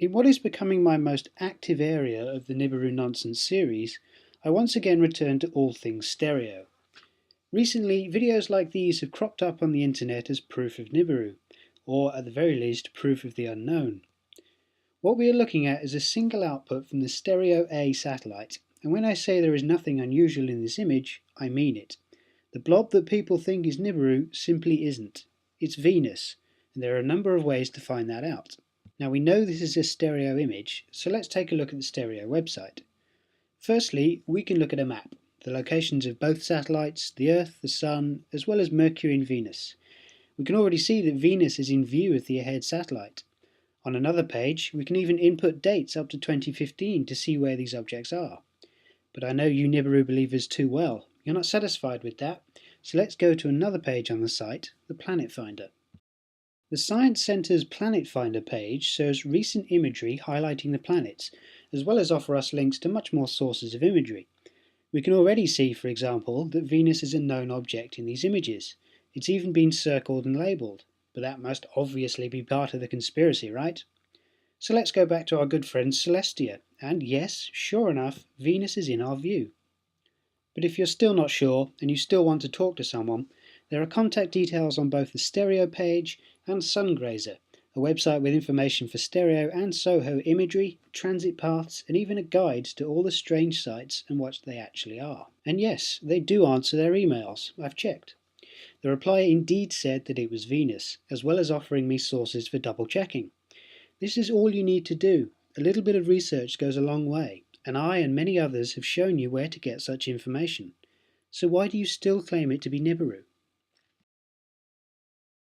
In what is becoming my most active area of the Nibiru Nonsense series, I once again return to all things stereo. Recently, videos like these have cropped up on the internet as proof of Nibiru, or at the very least, proof of the unknown. What we are looking at is a single output from the Stereo A satellite, and when I say there is nothing unusual in this image, I mean it. The blob that people think is Nibiru simply isn't. It's Venus, and there are a number of ways to find that out. Now we know this is a stereo image, so let's take a look at the stereo website. Firstly, we can look at a map, the locations of both satellites, the Earth, the Sun, as well as Mercury and Venus. We can already see that Venus is in view as the ahead satellite. On another page, we can even input dates up to 2015 to see where these objects are. But I know you Nibiru believers too well. You're not satisfied with that, so let's go to another page on the site, the Planet Finder. The Science Centre's Planet Finder page shows recent imagery highlighting the planets, as well as offer us links to much more sources of imagery. We can already see, for example, that Venus is a known object in these images. It's even been circled and labelled, but that must obviously be part of the conspiracy, right? So let's go back to our good friend Celestia, and yes, sure enough, Venus is in our view. But if you're still not sure, and you still want to talk to someone, there are contact details on both the stereo page and Sungrazer, a website with information for stereo and SOHO imagery, transit paths, and even a guide to all the strange sites and what they actually are. And yes, they do answer their emails, I've checked. The reply indeed said that it was Venus, as well as offering me sources for double checking. This is all you need to do. A little bit of research goes a long way, and I and many others have shown you where to get such information. So why do you still claim it to be Nibiru?